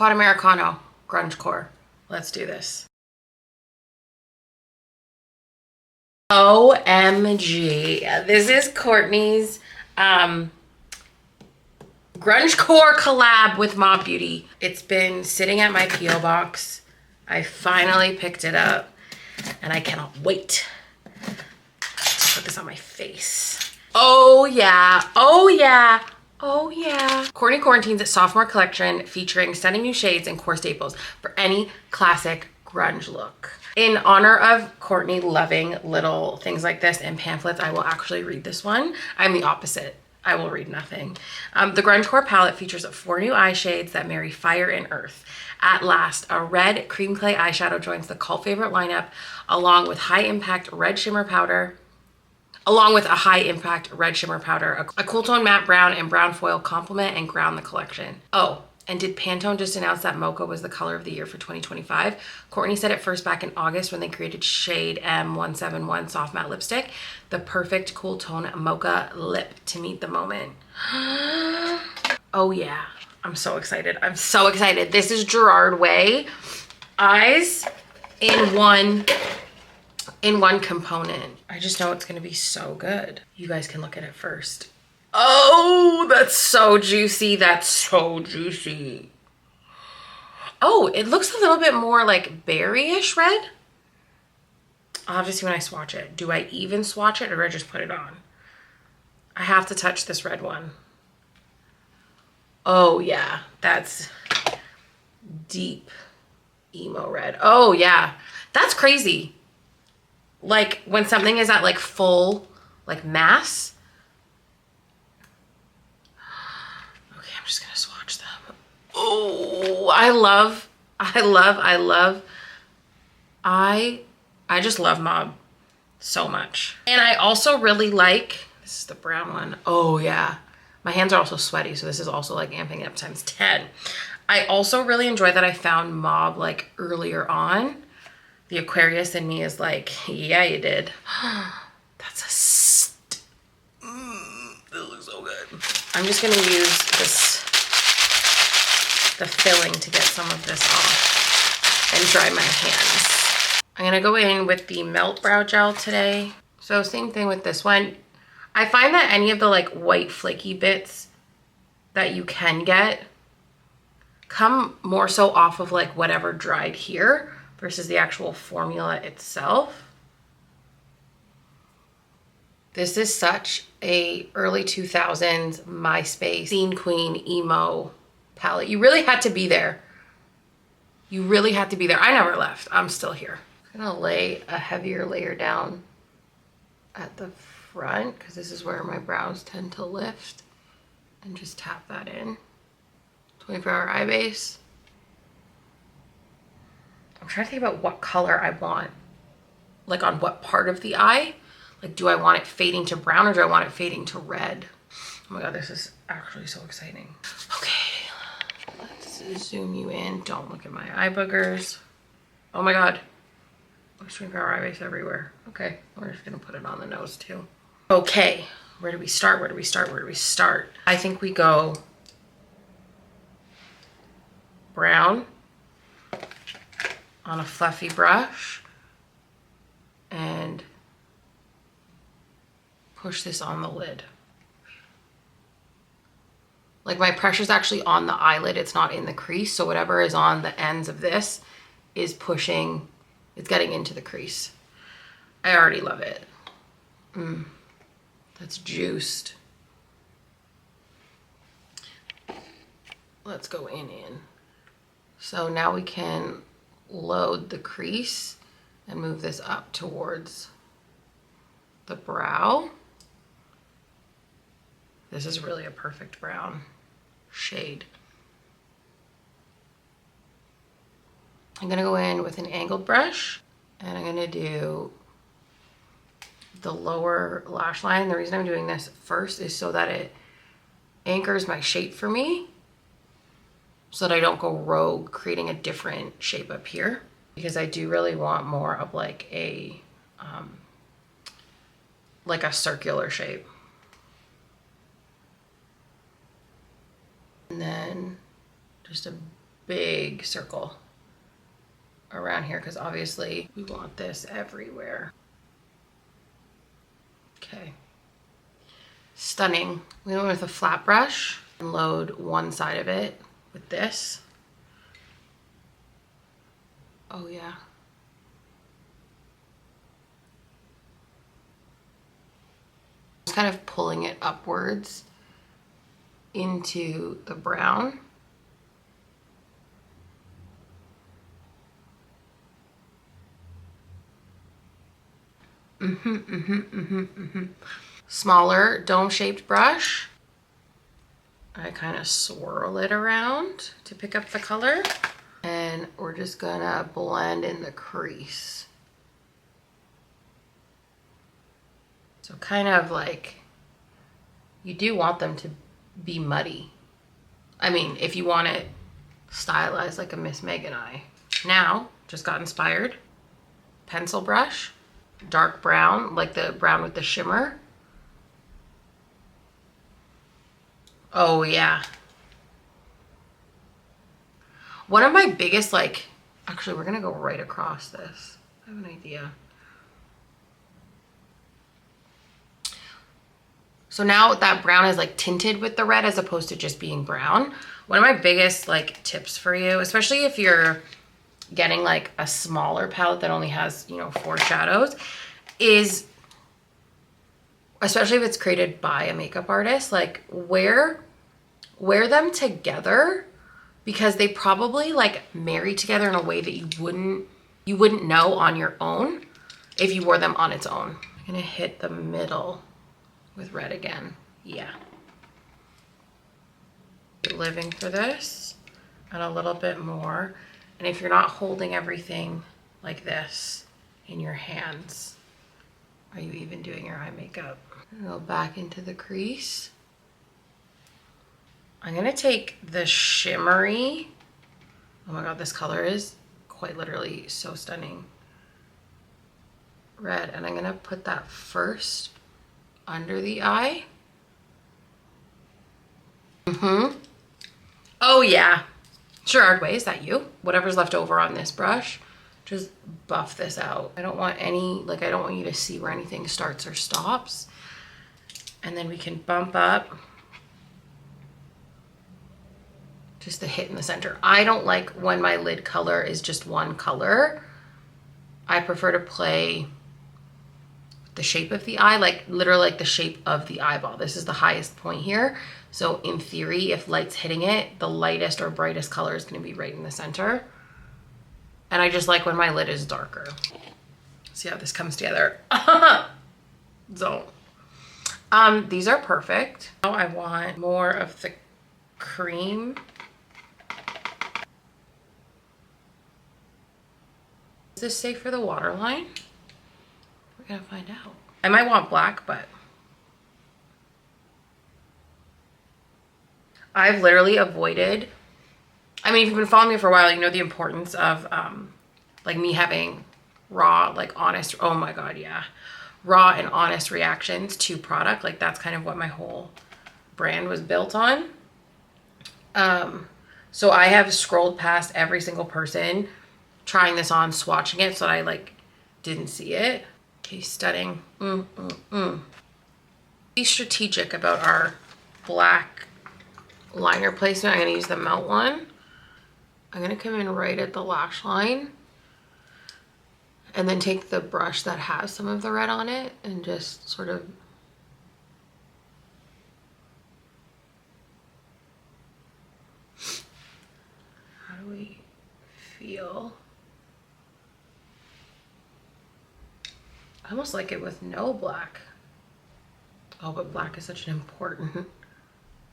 Quad Americano, grunge core. Let's do this. OMG. This is Courtney's grunge core collab with Mob Beauty. It's been sitting at my P.O. box. I finally picked it up and I cannot wait to put this on my face. Oh yeah, oh yeah. Oh yeah. Courtney Quarantine's sophomore collection featuring stunning new shades and core staples for any classic grunge look. In honor of Courtney loving little things like this and pamphlets, I will actually read this one. I'm the opposite. I will read nothing. The Grunge Core palette features 4 new eye shades that marry fire and earth. At last, a red cream clay eyeshadow joins the cult favorite lineup, along with a high impact red shimmer powder, a cool tone matte brown and brown foil complement and ground the collection. Oh, and did Pantone just announce that Mocha was the color of the year for 2025? Courtney said it first back in August when they created shade M171 soft matte lipstick, the perfect cool tone mocha lip to meet the moment. Oh yeah, I'm so excited. I'm so excited. This is Gerard Way eyes in one component. I just know it's gonna be so good. You guys can look at it first. Oh, that's so juicy. That's so juicy. Oh, it looks a little bit more like berry-ish red. I'll have to see when I swatch it. Do I even swatch it or do I just put it on? I have to touch this red one. Oh yeah, that's deep emo red. Oh yeah, that's crazy. Like when something is at like full, like mass. Okay, I'm just gonna swatch them. Oh, I just love Mob so much. And I also really like, this is the brown one. Oh yeah. My hands are also sweaty, so this is also like amping it up times 10. I also really enjoy that I found Mob like earlier on. The Aquarius in me is like, yeah, you did. That's this looks so good. I'm just gonna use the filling to get some of this off and dry my hands. I'm gonna go in with the Melt Brow Gel today. So same thing with this one. I find that any of the like white flaky bits that you can get come more so off of like whatever dried here versus the actual formula itself. This is such a early 2000s MySpace scene queen emo palette. You really had to be there. You really had to be there. I never left. I'm still here. I'm gonna lay a heavier layer down at the front because this is where my brows tend to lift, and just tap that in. 24-hour eye base. I'm trying to think about what color I want, like on what part of the eye. Like, do I want it fading to brown or do I want it fading to red? Oh my God, this is actually so exciting. Okay, let's zoom you in. Don't look at my eye boogers. Oh my God, there's 24-hour eye base everywhere. Okay, we're just gonna put it on the nose too. Okay, where do we start? Where do we start? Where do we start? I think we go brown on a fluffy brush and push this on the lid. Like my pressure's actually on the eyelid, it's not in the crease, so whatever is on the ends of this is pushing, it's getting into the crease. I already love it. That's juiced. Let's go in. So now we can load the crease and move this up towards the brow. This is really a perfect brown shade. I'm gonna go in with an angled brush and I'm gonna do the lower lash line. The reason I'm doing this first is so that it anchors my shape for me so that I don't go rogue creating a different shape up here, because I do really want more of like a circular shape. And then just a big circle around here because obviously we want this everywhere. Okay. Stunning. We went with a flat brush and load one side of it with this. Oh yeah. Just kind of pulling it upwards into the brown. Smaller dome-shaped brush. I kind of swirl it around to pick up the color. And we're just gonna blend in the crease. So kind of like, you do want them to be muddy. I mean, if you want it stylized like a Miss Megan eye. Now, just got inspired. Pencil brush, dark brown, like the brown with the shimmer. Oh yeah. One of my biggest, like, actually we're gonna go right across this. I have an idea. So now that brown is like tinted with the red as opposed to just being brown. One of my biggest like tips for you, especially if you're getting like a smaller palette that only has, you know, 4 shadows, is, especially if it's created by a makeup artist, like wear them together, because they probably like marry together in a way that you wouldn't know on your own if you wore them on its own. I'm gonna hit the middle with red again. Yeah. Living for this and a little bit more. And if you're not holding everything like this in your hands, are you even doing your eye makeup? Go back into the crease. I'm gonna take the shimmery, oh my God, this color is quite literally so stunning, red, and I'm gonna put that first under the eye. Oh yeah. Gerard Way, is that you? Whatever's left over on this brush, just buff this out. I don't want any, like, I don't want you to see where anything starts or stops. And then we can bump up just the hit in the center. I don't like when my lid color is just one color. I prefer to play the shape of the eye, like literally like the shape of the eyeball. This is the highest point here. So in theory, if light's hitting it, the lightest or brightest color is gonna be right in the center. And I just like when my lid is darker. See how this comes together. So, these are perfect. Now I want more of the cream. Is this safe for the waterline? We're gonna find out. I might want black, but I've literally avoided, I mean, if you've been following me for a while, you know the importance of like me having raw, like honest, oh my God, yeah. Raw and honest reactions to product. Like that's kind of what my whole brand was built on. So I have scrolled past every single person trying this on, swatching it, so that I like didn't see it. Okay, stunning. Be strategic about our black liner placement. I'm gonna use the Melt one. I'm gonna come in right at the lash line and then take the brush that has some of the red on it and just sort of how do we feel? I almost like it with no black. Oh, but black is such an important, oh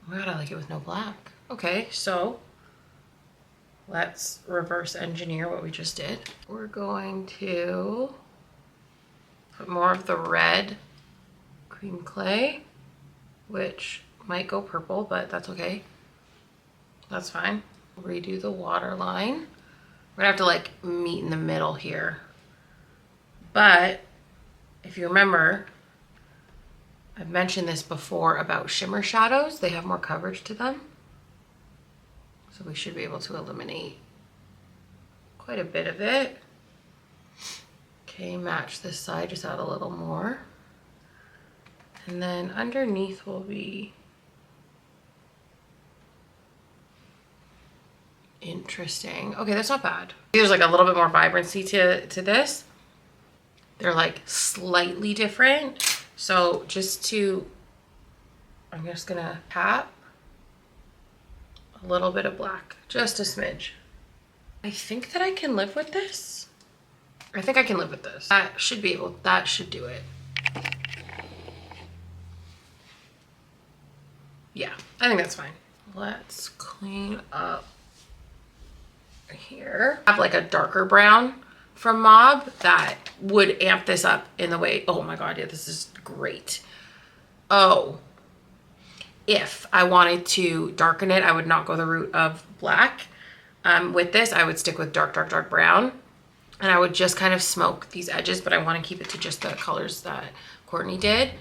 my God, I like it with no black. Okay, so let's reverse engineer what we just did. We're going to put more of the red cream clay, which might go purple, but that's okay. That's fine. Redo the waterline. We're gonna have to like meet in the middle here. But if you remember, I've mentioned this before about shimmer shadows. They have more coverage to them. So we should be able to eliminate quite a bit of it. Okay, match this side, just add a little more. And then underneath will be interesting. Okay, that's not bad. There's like a little bit more vibrancy to this. They're like slightly different. So I'm just gonna tap a little bit of black, just a smidge. I think that I can live with this. I think I can live with this. That should do it. Yeah, I think that's fine. Let's clean up here. I have like a darker brown from Mob that would amp this up in the way. Oh my God, yeah, this is great. Oh, if I wanted to darken it, I would not go the route of black. With this, I would stick with dark, dark, dark brown. And I would just kind of smoke these edges, but I want to keep it to just the colors that Courtney did.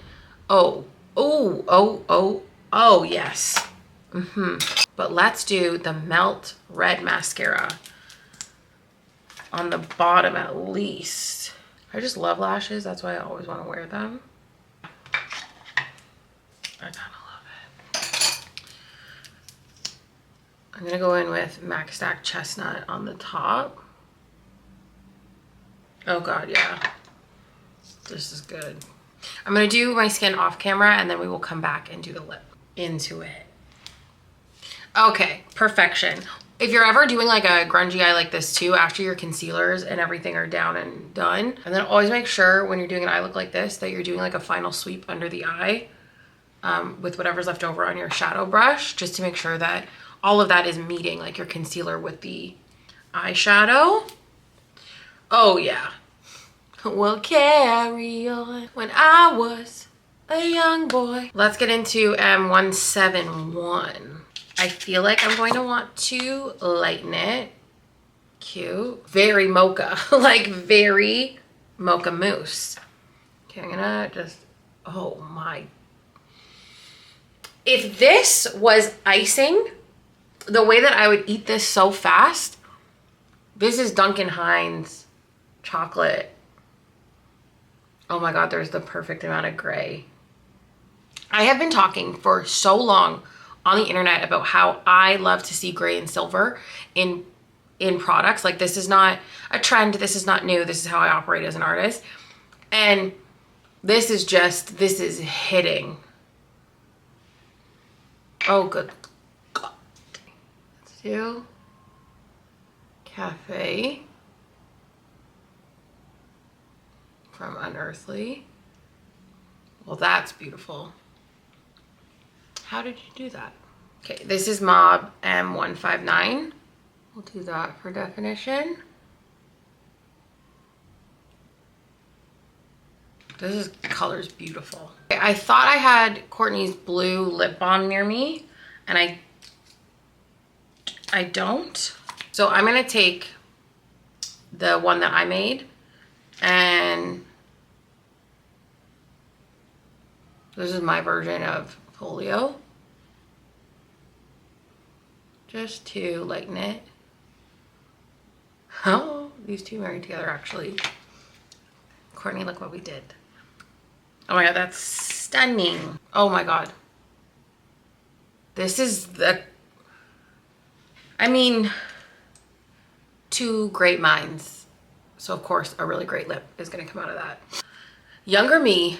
Oh, oh, oh, oh, oh, yes. But let's do the Melt Red Mascara on the bottom at least. I just love lashes. That's why I always want to wear them. I kind of love it. I'm going to go in with Mac Stack Chestnut on the top. Oh God, yeah. This is good. I'm going to do my skin off camera and then we will come back and do the lip into it. Okay, perfection. If you're ever doing like a grungy eye like this too, after your concealers and everything are down and done, and then always make sure when you're doing an eye look like this that you're doing like a final sweep under the eye with whatever's left over on your shadow brush, just to make sure that all of that is meeting like your concealer with the eyeshadow. Oh yeah. We'll carry on when I was a young boy. Let's get into M171. I feel like I'm going to want to lighten it. Cute. Very mocha. Like very mocha mousse. Okay, I'm gonna just, oh my. If this was icing, the way that I would eat this so fast, this is Duncan Hines chocolate. Oh my God, there's the perfect amount of gray. I have been talking for so long on the internet about how I love to see gray and silver in products. Like, this is not a trend. This is not new. This is how I operate as an artist. And this is hitting. Oh, good God. Let's do Cafe from Unearthly. Well, that's beautiful. How did you do that? Okay, this is Mob M159. We'll do that for definition. This color's beautiful. Okay, I thought I had Courtney's blue lip balm near me, and I don't. So I'm gonna take the one that I made, and this is my version of Folio, just to lighten it. Oh, these two married together actually. Courtney, look what we did. Oh my God, that's stunning. Oh my God. This is I mean, two great minds. So of course a really great lip is gonna come out of that. Younger me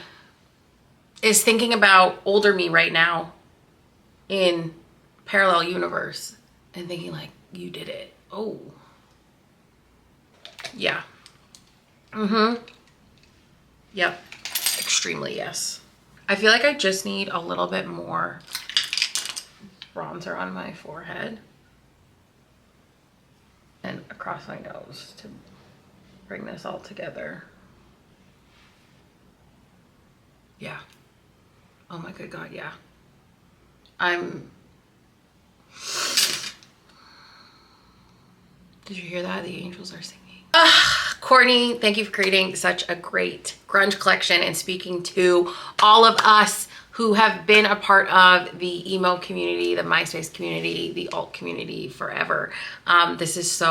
is thinking about older me right now in parallel universe and thinking like, you did it. Oh. Yeah. Yep. Extremely yes. I feel like I just need a little bit more bronzer on my forehead and across my nose to bring this all together. Yeah. Oh my good God, yeah. Did you hear that? The angels are singing. Courtney, thank you for creating such a great grunge collection and speaking to all of us who have been a part of the emo community, the MySpace community, the alt community forever. This is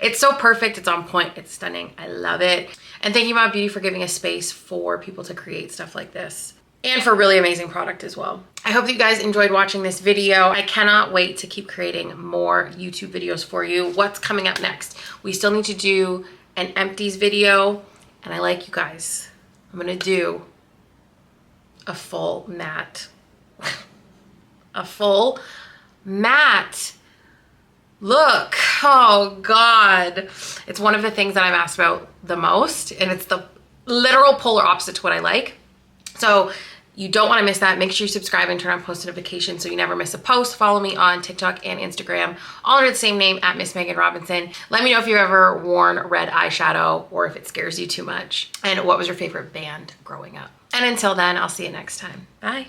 it's so perfect. It's on point. It's stunning. I love it. And thank you, Mob Beauty, for giving a space for people to create stuff like this and for really amazing product as well. I hope that you guys enjoyed watching this video. I cannot wait to keep creating more YouTube videos for you. What's coming up next? We still need to do an empties video, and I like you guys. I'm gonna do a full matte. A full matte look. Oh God. It's one of the things that I'm asked about the most, and it's the literal polar opposite to what I like. So you don't want to miss that. Make sure you subscribe and turn on post notifications so you never miss a post. Follow me on TikTok and Instagram, all under the same name, at Miss Megan Robinson. Let me know if you've ever worn red eyeshadow or if it scares you too much. And what was your favorite band growing up? And until then, I'll see you next time. Bye.